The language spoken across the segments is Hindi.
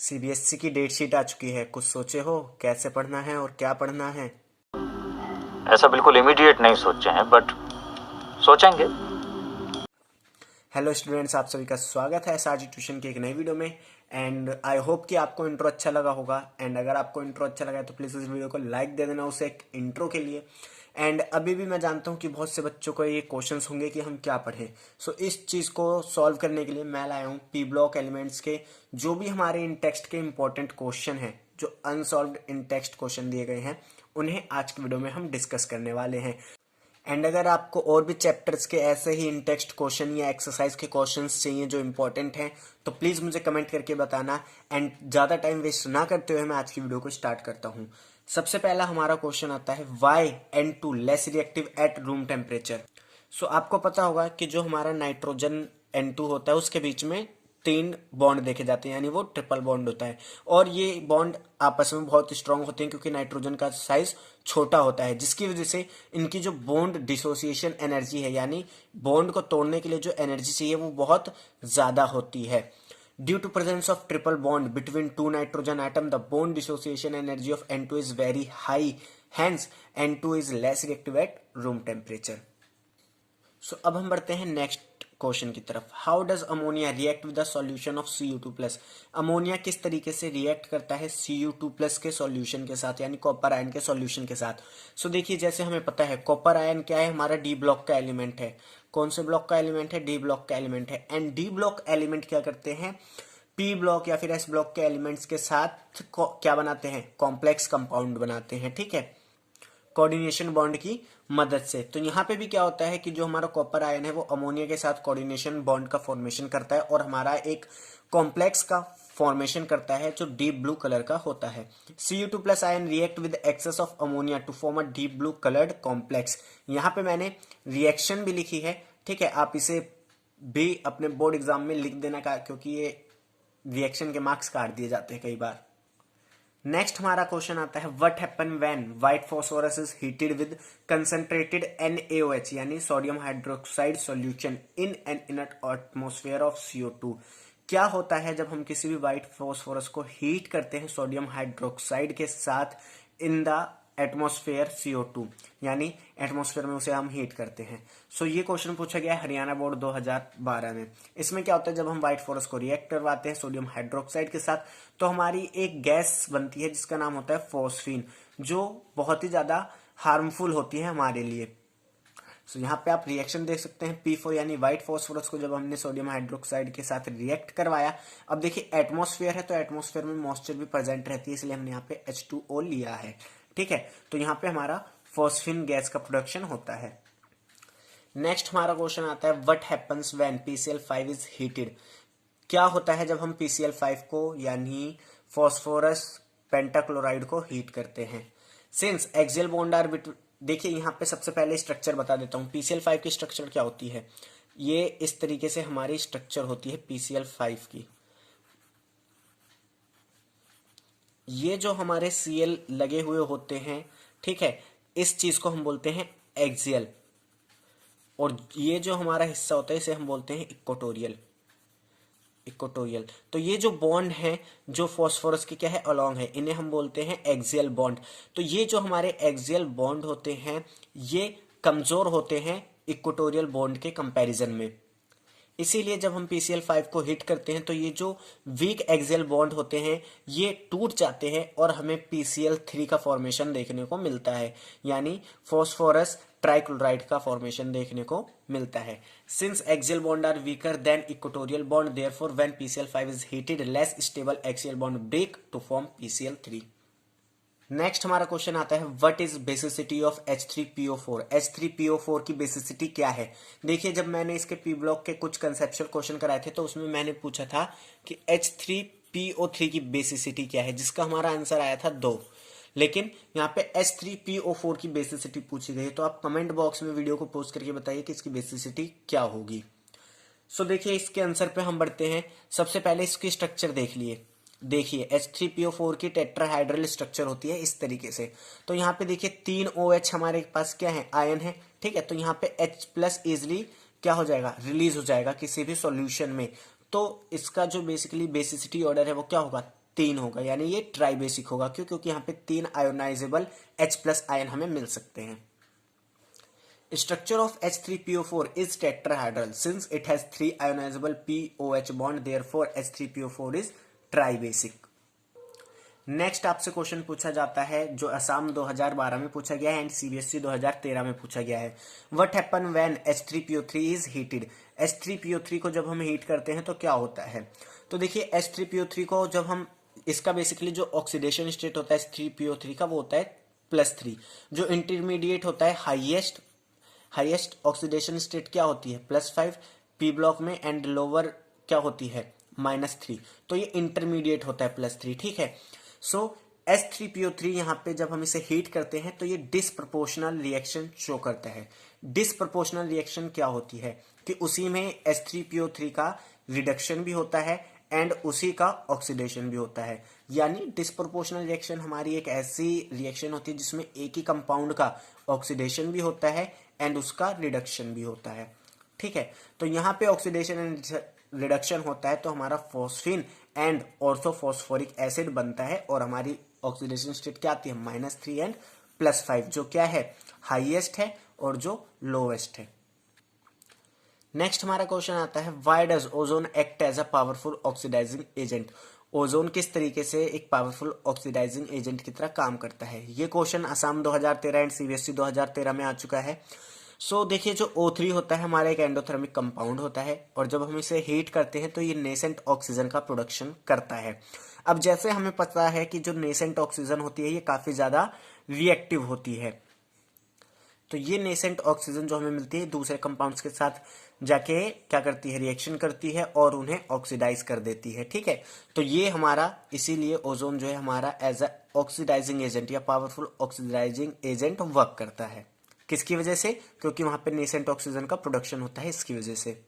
सीबीएसई की डेट शीट आ चुकी है। कुछ सोचे हो कैसे पढ़ना है और क्या पढ़ना है? ऐसा बिल्कुल इमीडिएट नहीं सोचे हैं, बट सोचेंगे। हेलो स्टूडेंट्स, आप सभी का स्वागत है एसआरजी ट्यूशन की एक नई वीडियो में। एंड आई होप कि आपको इंट्रो अच्छा लगा होगा। एंड अगर आपको इंट्रो अच्छा लगा है तो प्लीज़ इस वीडियो को लाइक दे देना उसे एक इंट्रो के लिए। एंड अभी भी मैं जानता हूँ कि बहुत से बच्चों को ये क्वेश्चंस होंगे कि हम क्या पढ़ें। सो इस चीज़ को सॉल्व करने के लिए मैं लाया हूँ पी ब्लॉक एलिमेंट्स के जो भी हमारे इन टेक्स्ट के इंपॉर्टेंट क्वेश्चन हैं, जो अनसॉल्व्ड इन टेक्स्ट क्वेश्चन दिए गए हैं, उन्हें आज की वीडियो में हम डिस्कस करने वाले हैं। एंड अगर आपको और भी चैप्टर्स के ऐसे ही इन टेक्स्ट क्वेश्चन या एक्सरसाइज के क्वेश्चंस चाहिए जो इंपॉर्टेंट हैं तो प्लीज़ मुझे कमेंट करके बताना। एंड ज़्यादा टाइम वेस्ट ना करते हुए मैं आज की वीडियो को स्टार्ट करता हूँ। सबसे पहला हमारा क्वेश्चन आता है why N2 less reactive at room temperature. So आपको पता होगा कि जो हमारा नाइट्रोजन N2 होता है उसके बीच में 3 बॉन्ड देखे जाते हैं, यानी वो ट्रिपल बॉन्ड होता है। और ये बॉन्ड आपस में बहुत स्ट्रांग होते हैं क्योंकि नाइट्रोजन का साइज छोटा होता है, जिसकी वजह से इनकी जो बॉन्ड डिसोसिएशन एनर्जी है, यानी बॉन्ड को तोड़ने के लिए जो एनर्जी चाहिए वो बहुत ज़्यादा होती है। Due to presence of triple bond between two nitrogen atom the bond dissociation energy of N2 is very high, hence N2 is less reactive at room temperature. So अब हम बढ़ते हैं नेक्स्ट क्वेश्चन की तरफ। How does ammonia react with the solution of Cu2+। Ammonia किस तरीके से रिएक्ट करता है Cu2+ के सॉल्यूशन के साथ, यानी कॉपर आयन के सॉल्यूशन के साथ। सो देखिए, जैसे हमें पता है कॉपर आयन क्या है, हमारा डी ब्लॉक का एलिमेंट है। कौन से ब्लॉक का एलिमेंट है? डी ब्लॉक का एलिमेंट है। एंड डी ब्लॉक एलिमेंट क्या करते हैं? पी ब्लॉक या फिर एस ब्लॉक के एलिमेंट्स के साथ क्या बनाते हैं? कॉम्प्लेक्स कंपाउंड बनाते हैं, ठीक है, कोऑर्डिनेशन बॉन्ड की मदद से। तो यहाँ पे भी क्या होता है कि जो हमारा कॉपर आयन है वो अमोनिया के साथ कोऑर्डिनेशन बॉन्ड का फॉर्मेशन करता है और हमारा एक कॉम्प्लेक्स का फॉर्मेशन करता है जो डीप ब्लू कलर का होता है। Cu2+ ion react with excess of ammonia to form a deep blue coloured complex. यहाँ पे मैंने रिएक्शन भी लिखी है, ठीक है, आप इसे भी अपने बोर्ड एग्जाम में लिख देना का, क्योंकि ये रिएक्शन के मार्क्स काट दिए जाते हैं कई बार। नेक्स्ट हमारा क्वेश्चन आता है what happen when white phosphorus is heated with concentrated NaOH यानी sodium hydroxide solution in an inert atmosphere of CO2। क्या होता है जब हम किसी भी व्हाइट फॉस्फोरस को हीट करते हैं सोडियम हाइड्रोक्साइड के साथ इन द एटमॉस्फेयर CO2, यानी एटमॉस्फेयर में उसे हम हीट करते हैं। सो ये क्वेश्चन पूछा गया है हरियाणा बोर्ड 2012 में। इसमें क्या होता है, जब हम व्हाइट फॉस्फोरस को रिएक्ट करवाते हैं सोडियम हाइड्रोक्साइड के साथ तो हमारी एक गैस बनती है जिसका नाम होता है फॉस्फीन, जो बहुत ही ज्यादा हार्मफुल होती है हमारे लिए। सो यहाँ पे आप रिएक्शन देख सकते हैं P4 यानी व्हाइट फॉस्फोरस को जब हमने सोडियम हाइड्रोक्साइड के साथ रिएक्ट करवाया। अब देखिए एटमॉस्फेयर है तो एटमॉस्फेयर में मॉइस्चर भी प्रेजेंट रहती है, इसलिए हमने यहाँ पे H2O लिया है, ठीक है। तो यहाँ पे हमारा फॉस्फीन गैस का प्रोडक्शन होता है। नेक्स्ट हमारा क्वेश्चन आता है what happens when PCl5 is heated. क्या होता है जब हम PCl5 को यानी फॉस्फोरस पेंटाक्लोराइड को हीट करते हैं। Since axial bond are between, देखिए यहाँ पे सबसे पहले स्ट्रक्चर बता देता हूँ। PCl5 की स्ट्रक्चर क्या होती है, ये इस तरीके से हमारी स्ट्रक्चर होती है PCl5 की। ये जो हमारे Cl लगे हुए होते हैं, ठीक है, इस चीज को हम बोलते हैं एक्सियल, और ये जो हमारा हिस्सा होता है इसे हम बोलते हैं इक्वेटोरियल। इक्वेटोरियल, तो ये जो बॉन्ड है जो फॉस्फोरस के क्या है अलोंग है, इन्हें हम बोलते हैं एक्सियल बॉन्ड। तो ये जो हमारे एक्सियल बॉन्ड होते हैं ये कमजोर होते हैं इक्वेटोरियल बॉन्ड के कंपैरिजन में। इसीलिए जब हम PCl5 को हिट करते हैं तो ये जो वीक एक्सियल बॉन्ड होते हैं ये टूट जाते हैं और हमें PCl3 का फॉर्मेशन देखने को मिलता है, यानी फॉस्फोरस ट्राइक्लोराइड का फॉर्मेशन देखने को मिलता है। Since axial bond are weaker than equatorial bond therefore when PCl5 is heated less stable axial bond break to form PCl3। Next हमारा क्वेश्चन आता है what is basicity of H3PO4। H3PO4 की बेसिसिटी क्या है। देखिए, जब मैंने इसके पी ब्लॉक के कुछ कंसेप्चुअल क्वेश्चन कराए थे तो उसमें मैंने पूछा था कि H3PO3 की बेसिसिटी क्या है, जिसका हमारा आंसर आया था 2। लेकिन यहाँ पे H3PO4 की बेसिसिटी पूछी गई है, तो आप कमेंट बॉक्स में वीडियो को पोस्ट करके बताइए कि इसकी बेसिसिटी क्या होगी। सो देखिए, इसके आंसर पे हम बढ़ते हैं। सबसे पहले इसकी स्ट्रक्चर देख लिए। देखिए H3PO4 की टेट्राहाइड्रल स्ट्रक्चर होती है इस तरीके से। तो यहाँ पे देखिए 3 OH हमारे पास क्या है, आयन है, ठीक है। तो यहाँ पे H+ इजिली क्या हो जाएगा, रिलीज हो जाएगा किसी भी सॉल्यूशन में। तो इसका जो बेसिकली बेसिसिटी ऑर्डर है वो क्या होगा, तीन होगा, यानी ये ट्राइबेसिक होगा। क्यों? क्योंकि यहाँ पे 3 आयोनाइजेबल H+ आयन हमें मिल सकते हैं। Structure of H3PO4 is tetrahedral since it has 3 ionizable POH bond, therefore H3PO4 is tribasic। Next आपसे क्वेश्चन पूछा जाता है जो असम 2012 में पूछा गया है एंड सीबीएसई 2013 में पूछा गया है। What happen when H3PO3 is heated? H3PO3 को जब हम हीट करते हैं तो क्या होता है? तो देखिए H3PO3 को जब हम, इसका बेसिकली जो ऑक्सीडेशन स्टेट होता है H3PO3 का वो होता है +3। जो इंटरमीडिएट होता है हाईएस्ट ऑक्सीडेशन स्टेट क्या होती है +5 पी ब्लॉक में, एंड लोअर क्या होती है -3। तो ये इंटरमीडिएट होता है +3, ठीक है। सो H3PO3 यहाँ पे जब हम इसे हीट करते हैं तो ये डिसप्रपोर्शनल रिएक्शन शो करता है। डिसप्रपोर्शनल रिएक्शन क्या होती है कि उसी में H3PO3 का रिडक्शन भी होता है एंड उसी का ऑक्सीडेशन भी होता है। यानी डिसप्रोपोर्शनल रिएक्शन हमारी एक ऐसी रिएक्शन होती है जिसमें एक ही कंपाउंड का ऑक्सीडेशन भी होता है एंड उसका रिडक्शन भी होता है, ठीक है। तो यहाँ पे ऑक्सीडेशन एंड रिडक्शन होता है तो हमारा फॉस्फीन एंड ऑर्थोफॉस्फोरिक एसिड बनता है और हमारी ऑक्सीडेशन स्टेट क्या आती है -3 एंड +5, जो क्या है हाईएस्ट है और जो लोवेस्ट है। नेक्स्ट हमारा क्वेश्चन आता है why does ozone act as a powerful oxidising agent? Ozone किस तरीके से एक पावरफुल ऑक्सीडाइजिंग एजेंट की तरह काम करता है? ये क्वेश्चन असम 2013 एंड सीबीएसई 2013 में आ चुका है। सो देखिए जो O3 होता है हमारा एक एंडोथर्मिक कंपाउंड होता है और जब हम इसे हीट करते हैं तो ये नेसेंट ऑक्सीजन का प्रोडक्शन करता है। अब जैसे हमें पता है कि जो नेसेंट ऑक्सीजन होती है ये काफी ज्यादा रिएक्टिव होती है, तो ये नेसेंट ऑक्सीजन जो हमें मिलती है दूसरे कंपाउंड्स के साथ जाके क्या करती है रिएक्शन करती है और उन्हें ऑक्सीडाइज कर देती है, ठीक है। तो ये हमारा इसीलिए ओजोन जो है हमारा एज अ ऑक्सीडाइजिंग एजेंट या पावरफुल ऑक्सीडाइजिंग एजेंट वर्क करता है। किसकी वजह से? क्योंकि वहां पे नेसेंट ऑक्सीजन का प्रोडक्शन होता है, इसकी वजह से।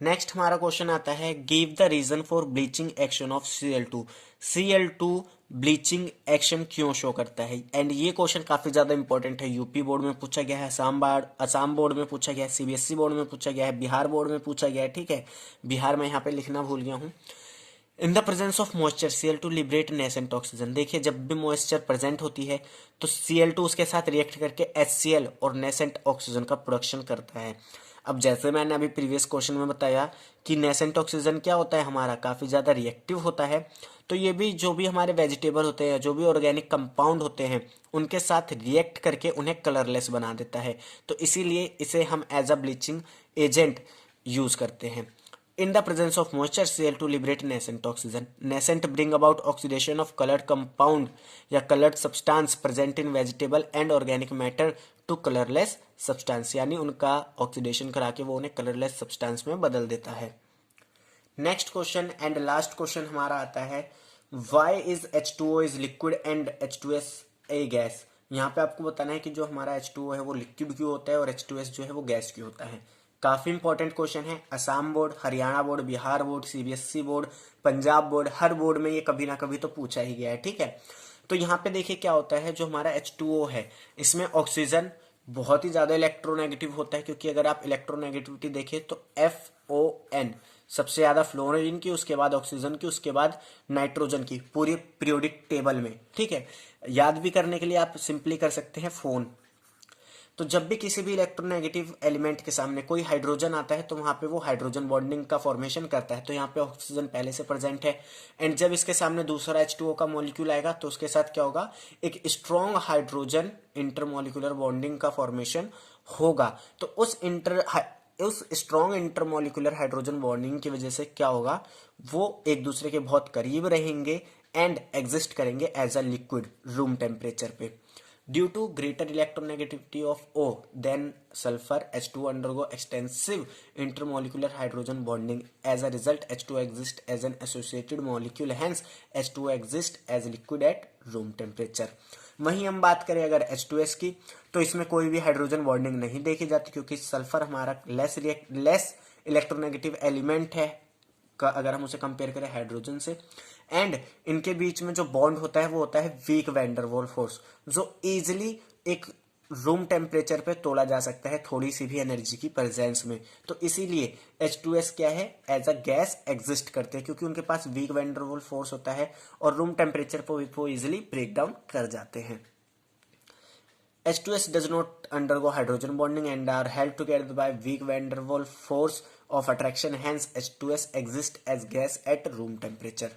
नेक्स्ट हमारा क्वेश्चन आता है give the reason for bleaching action of Cl2। Cl2 bleaching action क्यों शो करता है? एंड ये क्वेश्चन काफी ज्यादा इंपॉर्टेंट है। यूपी बोर्ड में पूछा गया है, असम बोर्ड में पूछा गया है, सीबीएसई बोर्ड में पूछा गया है, बिहार बोर्ड में पूछा गया है, ठीक है। बिहार में यहाँ पे लिखना भूल गया हूँ। In the presence of moisture Cl2 liberate nascent oxygen. देखिए जब भी मॉइस्चर प्रेजेंट होती है तो Cl2 उसके साथ रिएक्ट करके HCl और नेसेंट ऑक्सीजन का प्रोडक्शन करता है। अब जैसे मैंने अभी प्रीवियस क्वेश्चन में बताया कि नेसेंट ऑक्सीजन क्या होता है हमारा काफी ज्यादा रिएक्टिव होता है, तो ये भी जो भी हमारे वेजिटेबल होते हैं, जो भी ऑर्गेनिक कंपाउंड होते हैं उनके साथ रिएक्ट करके उन्हें कलरलेस बना देता है। तो इसीलिए इसे हम as a bleaching agent use करते हैं। In the presence of moisture, Cl2 liberate nascent oxygen. Nascent bring about oxidation of colored compound या colored substance present in vegetable and organic matter to colorless substance, यानी उनका ऑक्सीडेशन करा के वो उन्हें कलरलेस सब्सटेंस में बदल देता है। Next question and last question हमारा आता है why is H2O is liquid and H2S a gas? यहाँ पे आपको बताना है कि जो हमारा H2O है वो लिक्विड क्यों होता है और H2S जो है वो गैस क्यों होता है। काफी इंपॉर्टेंट क्वेश्चन है। Assam board, Haryana board, Bihar board, CBSE board, Punjab board, हर बोर्ड में ये कभी ना कभी तो पूछा ही गया है, ठीक है। तो यहाँ पे देखिए क्या होता है, जो हमारा H2O है इसमें ऑक्सीजन बहुत ही ज्यादा इलेक्ट्रोनेगेटिव होता है, क्योंकि अगर आप इलेक्ट्रोनेगेटिविटी देखें तो FON सबसे ज्यादा फ्लोरीन की, उसके बाद ऑक्सीजन की, उसके बाद नाइट्रोजन की पूरी पीरियोडिक टेबल में, ठीक है। याद भी करने के लिए आप सिंपली कर सकते हैं फोन। तो जब भी किसी भी इलेक्ट्रोनेगेटिव एलिमेंट के सामने कोई हाइड्रोजन आता है तो वहां पे वो हाइड्रोजन बॉन्डिंग का फॉर्मेशन करता है, तो यहाँ पे ऑक्सीजन पहले से प्रेजेंट है एंड जब इसके सामने दूसरा H2O का मॉलिक्यूल आएगा तो उसके साथ क्या होगा, एक स्ट्रॉन्ग हाइड्रोजन इंटरमोलिकुलर बॉन्डिंग का फॉर्मेशन होगा। तो उस स्ट्रॉन्ग इंटरमोलिकुलर हाइड्रोजन बॉन्डिंग की वजह से क्या होगा, वो एक दूसरे के बहुत करीब रहेंगे एंड एग्जिस्ट करेंगे as a liquid room temperature पे। Due to greater electronegativity of O than sulfur, H2O undergo extensive intermolecular hydrogen bonding. As a result, H2O exists as an associated molecule. Hence, H2O exists as liquid at room temperature. वहीं हम बात करें अगर H2S की, तो इसमें कोई भी हाइड्रोजन बॉन्डिंग नहीं देखी जाती, क्योंकि सल्फर हमारा लेस इलेक्ट्रोनेगेटिव एलिमेंट है अगर हम उसे कंपेयर करें हाइड्रोजन से। एंड इनके बीच में जो बॉन्ड होता है वो होता है weak van der Waals force, जो इजिली एक रूम टेम्परेचर पे तोड़ा जा सकता है थोड़ी सी भी एनर्जी की प्रेजेंस में। तो इसीलिए H2S क्या है, एज अ गैस एग्जिस्ट करते हैं, क्योंकि उनके पास weak van der Waals force होता है और रूम टेम्परेचर पर वो इजिली ब्रेक डाउन कर जाते हैं। H2S does not undergo hydrogen bonding and are held together by weak van der Waals force of attraction. Hence, H2S exists as gas at room temperature.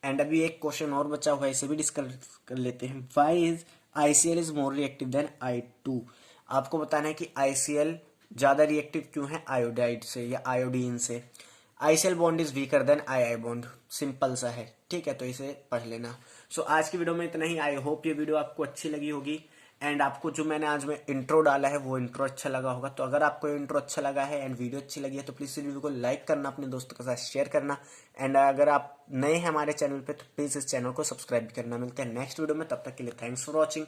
And अभी एक क्वेश्चन और बचा हुआ है, इसे भी डिस्कस कर लेते हैं। Why is ICl is more reactive than I2? आपको बताना है कि ICl ज़्यादा रिएक्टिव क्यों है आयोडाइड से या आयोडीन से। ICl bond is weaker then II bond, simple सा है, ठीक है, तो इसे पढ़ लेना। सो आज की वीडियो में इतना ही। आई होप ये वीडियो आपको अच्छी लगी होगी एंड आपको जो मैंने आज में इंट्रो डाला है वो इंट्रो अच्छा लगा होगा। तो अगर आपको इंट्रो अच्छा लगा है एंड वीडियो अच्छी लगी है तो प्लीज़ इस वीडियो को लाइक करना, अपने दोस्तों के साथ शेयर करना एंड अगर आप नए हैं हमारे चैनल पे तो प्लीज़ इस चैनल को सब्सक्राइब करना। मिलते हैं नेक्स्ट वीडियो में, तब तक के लिए थैंक्स फॉर वॉचिंग।